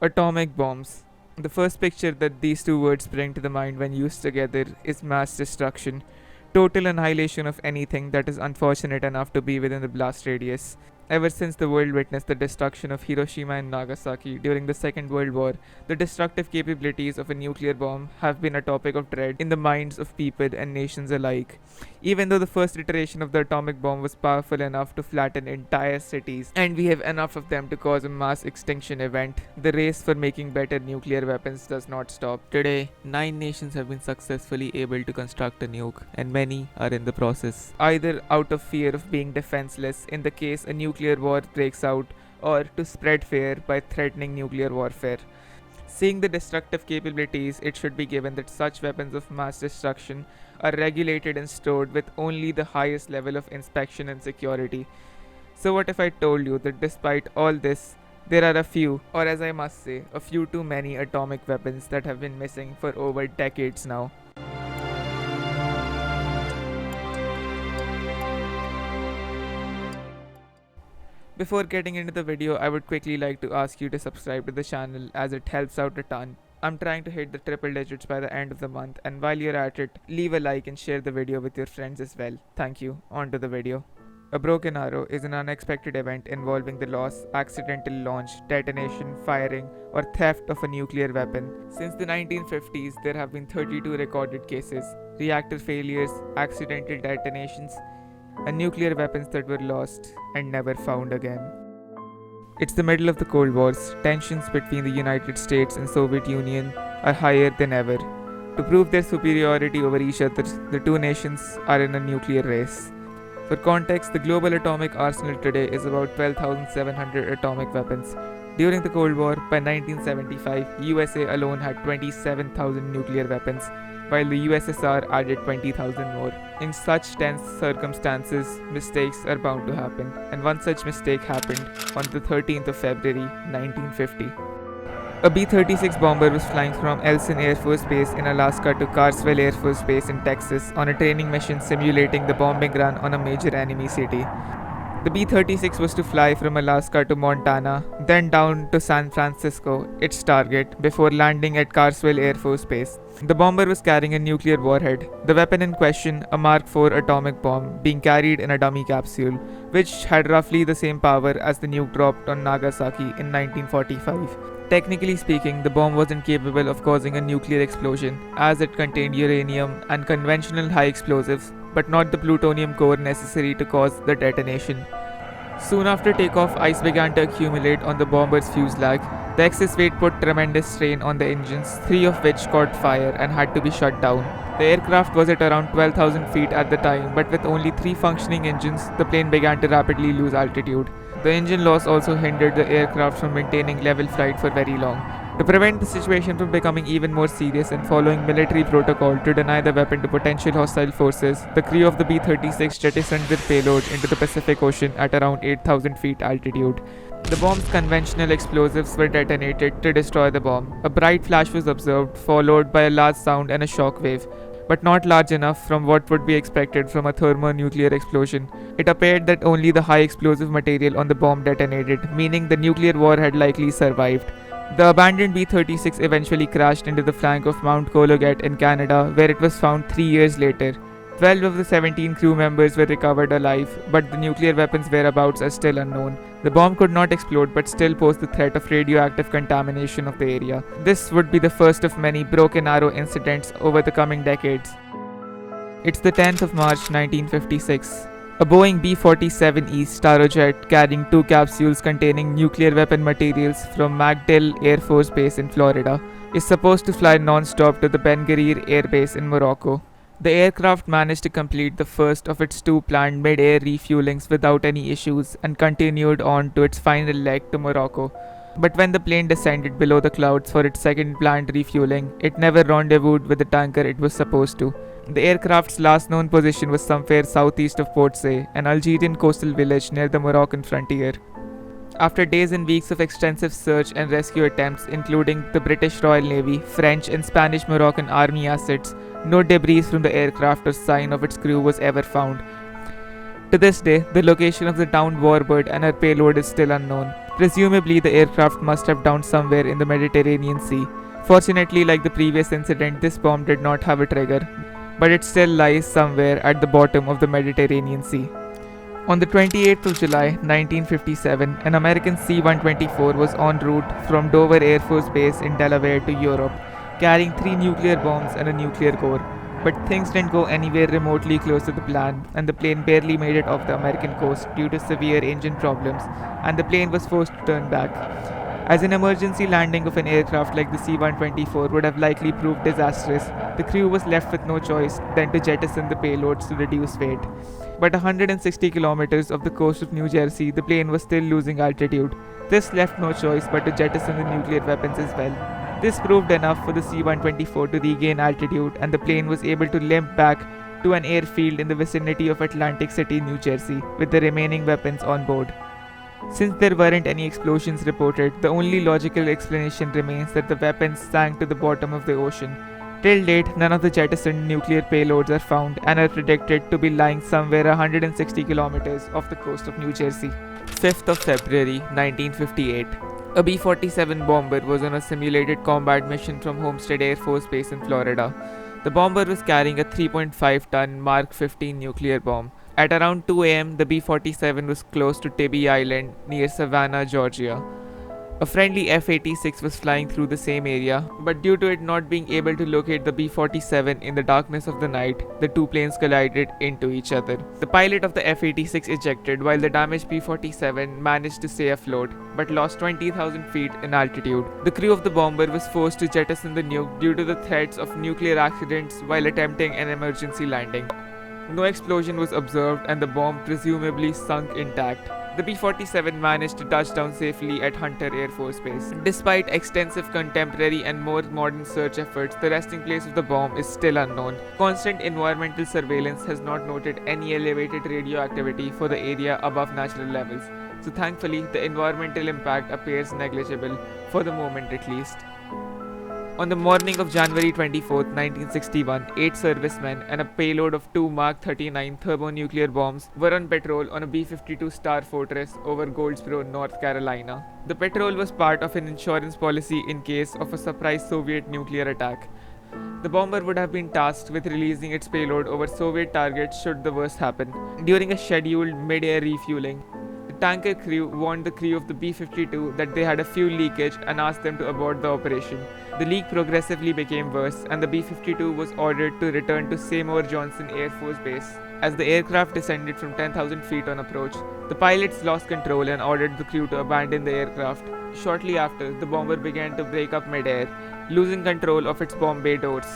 Atomic bombs. The first picture that these two words bring to the mind when used together is mass destruction, total annihilation of anything that is unfortunate enough to be within the blast radius. Ever since the world witnessed the destruction of Hiroshima and Nagasaki during the Second World War, the destructive capabilities of a nuclear bomb have been a topic of dread in the minds of people and nations alike. Even though the first iteration of the atomic bomb was powerful enough to flatten entire cities, and we have enough of them to cause a mass extinction event, the race for making better nuclear weapons does not stop. Today, 9 nations have been successfully able to construct a nuke, and many are in the process, either out of fear of being defenseless in the case a nuclear war breaks out, or to spread fear by threatening nuclear warfare. Seeing the destructive capabilities, it should be given that such weapons of mass destruction are regulated and stored with only the highest level of inspection and security. So, what if I told you that despite all this, there are a few, or as I must say, a few too many atomic weapons that have been missing for over decades now? Before getting into the video, I would quickly like to ask you to subscribe to the channel as it helps out a ton. I'm trying to hit the triple digits by the end of the month, and while you're at it, leave a like and share the video with your friends as well. Thank you. On to the video. A broken arrow is an unexpected event involving the loss, accidental launch, detonation, firing, or theft of a nuclear weapon. Since the 1950s, there have been 32 recorded cases, reactor failures, accidental detonations, and nuclear weapons that were lost and never found again. It's the middle of the Cold Wars. Tensions between the United States and Soviet Union are higher than ever. To prove their superiority over each other, the two nations are in a nuclear race. For context, the global atomic arsenal today is about 12,700 atomic weapons. During the Cold War, by 1975, USA alone had 27,000 nuclear weapons, while the USSR added 20,000 more. In such tense circumstances, mistakes are bound to happen, and one such mistake happened on the 13th of February 1950. A B-36 bomber was flying from Elson Air Force Base in Alaska to Carswell Air Force Base in Texas on a training mission simulating the bombing run on a major enemy city. The B-36 was to fly from Alaska to Montana, then down to San Francisco, its target, before landing at Carswell Air Force Base. The bomber was carrying a nuclear warhead, the weapon in question a Mark IV atomic bomb being carried in a dummy capsule, which had roughly the same power as the nuke dropped on Nagasaki in 1945. Technically speaking, the bomb wasn't capable of causing a nuclear explosion, as it contained uranium and conventional high explosives, but not the plutonium core necessary to cause the detonation. Soon after takeoff, ice began to accumulate on the bomber's fuselage. The excess weight put tremendous strain on the engines, 3 of which caught fire and had to be shut down. The aircraft was at around 12,000 feet at the time, but with only 3 functioning engines, the plane began to rapidly lose altitude. The engine loss also hindered the aircraft from maintaining level flight for very long. To prevent the situation from becoming even more serious and following military protocol to deny the weapon to potential hostile forces, the crew of the B-36 jettisoned their payload into the Pacific Ocean at around 8,000 feet altitude. The bomb's conventional explosives were detonated to destroy the bomb. A bright flash was observed, followed by a large sound and a shock wave, but not large enough from what would be expected from a thermonuclear explosion. It appeared that only the high explosive material on the bomb detonated, meaning the nuclear war had likely survived. The abandoned B-36 eventually crashed into the flank of Mount Colleget in Canada, where it was found 3 years later. 12 of the 17 crew members were recovered alive, but the nuclear weapon's whereabouts are still unknown. The bomb could not explode but still posed the threat of radioactive contamination of the area. This would be the first of many broken arrow incidents over the coming decades. It's the 10th of March 1956. A Boeing B-47E Starjet carrying 2 capsules containing nuclear weapon materials from MacDill Air Force Base in Florida is supposed to fly non-stop to the Ben Guerir Air Base in Morocco. The aircraft managed to complete the first of its 2 planned mid-air refuelings without any issues and continued on to its final leg to Morocco. But when the plane descended below the clouds for its second planned refueling, it never rendezvoused with the tanker it was supposed to. The aircraft's last known position was somewhere southeast of Port Said, an Algerian coastal village near the Moroccan frontier. After days and weeks of extensive search and rescue attempts, including the British Royal Navy, French and Spanish Moroccan army assets, no debris from the aircraft or sign of its crew was ever found. To this day, the location of the downed warbird and her payload is still unknown. Presumably, the aircraft must have downed somewhere in the Mediterranean Sea. Fortunately, like the previous incident, this bomb did not have a trigger, but it still lies somewhere at the bottom of the Mediterranean Sea. On the 28th of July 1957, an American C-124 was en route from Dover Air Force Base in Delaware to Europe, carrying 3 nuclear bombs and a nuclear core. But things didn't go anywhere remotely close to the plan, and the plane barely made it off the American coast due to severe engine problems, and the plane was forced to turn back. As an emergency landing of an aircraft like the C-124 would have likely proved disastrous, the crew was left with no choice than to jettison the payloads to reduce weight. But 160 kilometers off the coast of New Jersey, the plane was still losing altitude. This left no choice but to jettison the nuclear weapons as well. This proved enough for the C-124 to regain altitude, and the plane was able to limp back to an airfield in the vicinity of Atlantic City, New Jersey, with the remaining weapons on board. Since there weren't any explosions reported, the only logical explanation remains that the weapons sank to the bottom of the ocean. Till date, none of the jettisoned nuclear payloads are found and are predicted to be lying somewhere 160 kilometers off the coast of New Jersey. 5th of February 1958. A B-47 bomber was on a simulated combat mission from Homestead Air Force Base in Florida. The bomber was carrying a 3.5-ton Mark 15 nuclear bomb. At around 2 am, the B-47 was close to Tybee Island near Savannah, Georgia. A friendly F-86 was flying through the same area, but due to it not being able to locate the B-47 in the darkness of the night, the two planes collided into each other. The pilot of the F-86 ejected while the damaged B-47 managed to stay afloat, but lost 20,000 feet in altitude. The crew of the bomber was forced to jettison the nuke due to the threats of nuclear accidents while attempting an emergency landing. No explosion was observed and the bomb presumably sunk intact. The B-47 managed to touch down safely at Hunter Air Force Base. Despite extensive contemporary and more modern search efforts, the resting place of the bomb is still unknown. Constant environmental surveillance has not noted any elevated radioactivity for the area above natural levels, so thankfully the environmental impact appears negligible, for the moment at least. On the morning of January 24, 1961, 8 servicemen and a payload of 2 Mark 39 thermonuclear bombs were on patrol on a B-52 Star Fortress over Goldsboro, North Carolina. The patrol was part of an insurance policy in case of a surprise Soviet nuclear attack. The bomber would have been tasked with releasing its payload over Soviet targets should the worst happen. During a scheduled mid-air refueling, the tanker crew warned the crew of the B-52 that they had a fuel leakage and asked them to abort the operation. The leak progressively became worse, and the B-52 was ordered to return to Seymour Johnson Air Force Base. As the aircraft descended from 10,000 feet on approach, the pilots lost control and ordered the crew to abandon the aircraft. Shortly after, the bomber began to break up mid-air, losing control of its bomb bay doors,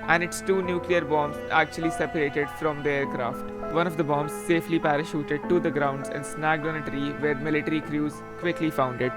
and its 2 nuclear bombs actually separated from the aircraft. One of the bombs safely parachuted to the grounds and snagged on a tree where military crews quickly found it.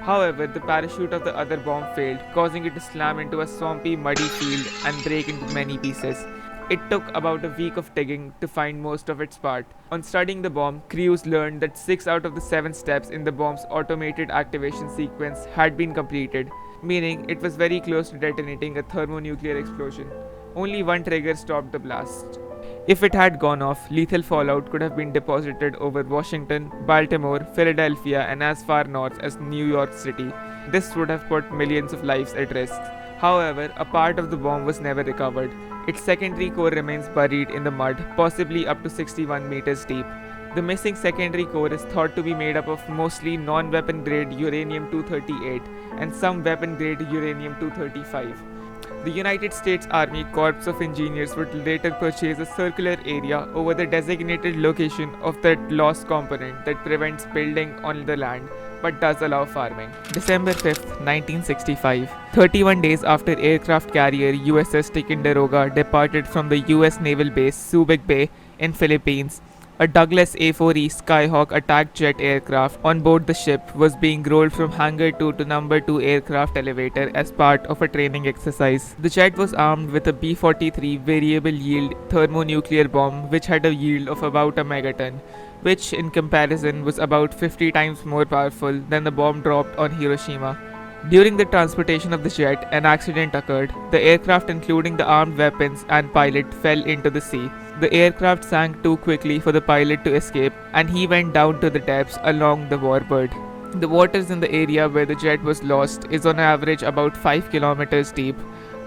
However, the parachute of the other bomb failed, causing it to slam into a swampy, muddy field and break into many pieces. It took about a week of digging to find most of its part. On studying the bomb, crews learned that 6 out of the 7 steps in the bomb's automated activation sequence had been completed, meaning it was very close to detonating a thermonuclear explosion. Only one trigger stopped the blast. If it had gone off, lethal fallout could have been deposited over Washington, Baltimore, Philadelphia, and as far north as New York City. This would have put millions of lives at risk. However, a part of the bomb was never recovered. Its secondary core remains buried in the mud, possibly up to 61 meters deep. The missing secondary core is thought to be made up of mostly non-weapon grade uranium-238 and some weapon grade uranium-235. The United States Army Corps of Engineers would later purchase a circular area over the designated location of that lost component that prevents building on the land but does allow farming. December 5th, 1965. 31 days after aircraft carrier USS Ticonderoga departed from the US Naval Base Subic Bay in Philippines, a Douglas A-4E Skyhawk attack jet aircraft on board the ship was being rolled from Hangar 2 to Number 2 aircraft elevator as part of a training exercise. The jet was armed with a B-43 variable yield thermonuclear bomb which had a yield of about a megaton, which in comparison was about 50 times more powerful than the bomb dropped on Hiroshima. During the transportation of the jet, an accident occurred. The aircraft, including the armed weapons and pilot, fell into the sea. The aircraft sank too quickly for the pilot to escape, and he went down to the depths along the warbird. The waters in the area where the jet was lost is on average about 5 kilometers deep.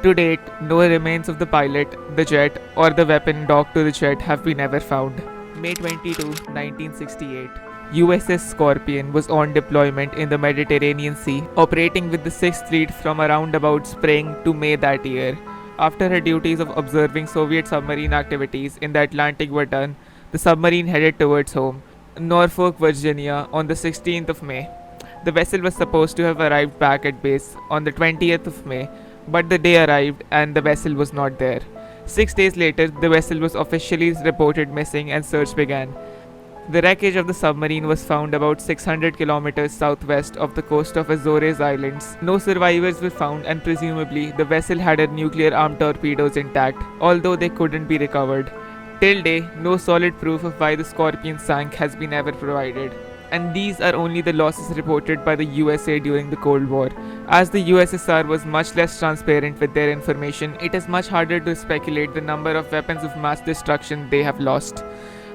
To date, no remains of the pilot, the jet, or the weapon docked to the jet have been ever found. May 22, 1968. USS Scorpion was on deployment in the Mediterranean Sea, operating with the 6th Fleet from around about spring to May that year. After her duties of observing Soviet submarine activities in the Atlantic were done, the submarine headed towards home, Norfolk, Virginia, on the 16th of May. The vessel was supposed to have arrived back at base on the 20th of May, but the day arrived and the vessel was not there. 6 days later, the vessel was officially reported missing and search began. The wreckage of the submarine was found about 600 kilometers southwest of the coast of Azores Islands. No survivors were found, and presumably the vessel had her nuclear armed torpedoes intact, although they couldn't be recovered. Till day, no solid proof of why the Scorpion sank has been ever provided. And these are only the losses reported by the USA during the Cold War. As the USSR was much less transparent with their information, it is much harder to speculate the number of weapons of mass destruction they have lost.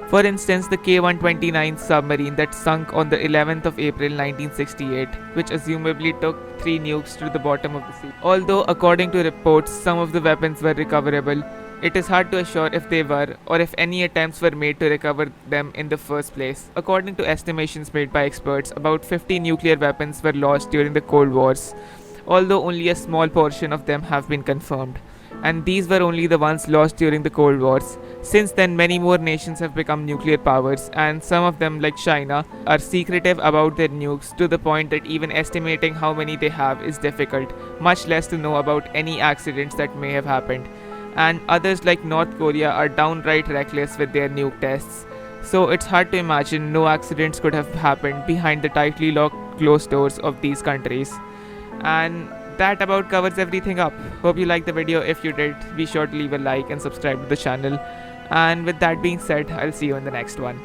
For instance, the K-129 submarine that sunk on the 11th of April 1968, which assumably took 3 nukes to the bottom of the sea. Although, according to reports, some of the weapons were recoverable, it is hard to assure if they were, or if any attempts were made to recover them in the first place. According to estimations made by experts, about 50 nuclear weapons were lost during the Cold Wars, although only a small portion of them have been confirmed. And these were only the ones lost during the Cold Wars. Since then, many more nations have become nuclear powers, and some of them, like China, are secretive about their nukes to the point that even estimating how many they have is difficult, much less to know about any accidents that may have happened. And others, like North Korea, are downright reckless with their nuke tests. So it's hard to imagine no accidents could have happened behind the tightly locked closed doors of these countries. And that about covers everything up. Hope you liked the video. If you did, be sure to leave a like and subscribe to the channel. And with that being said, I'll see you in the next one.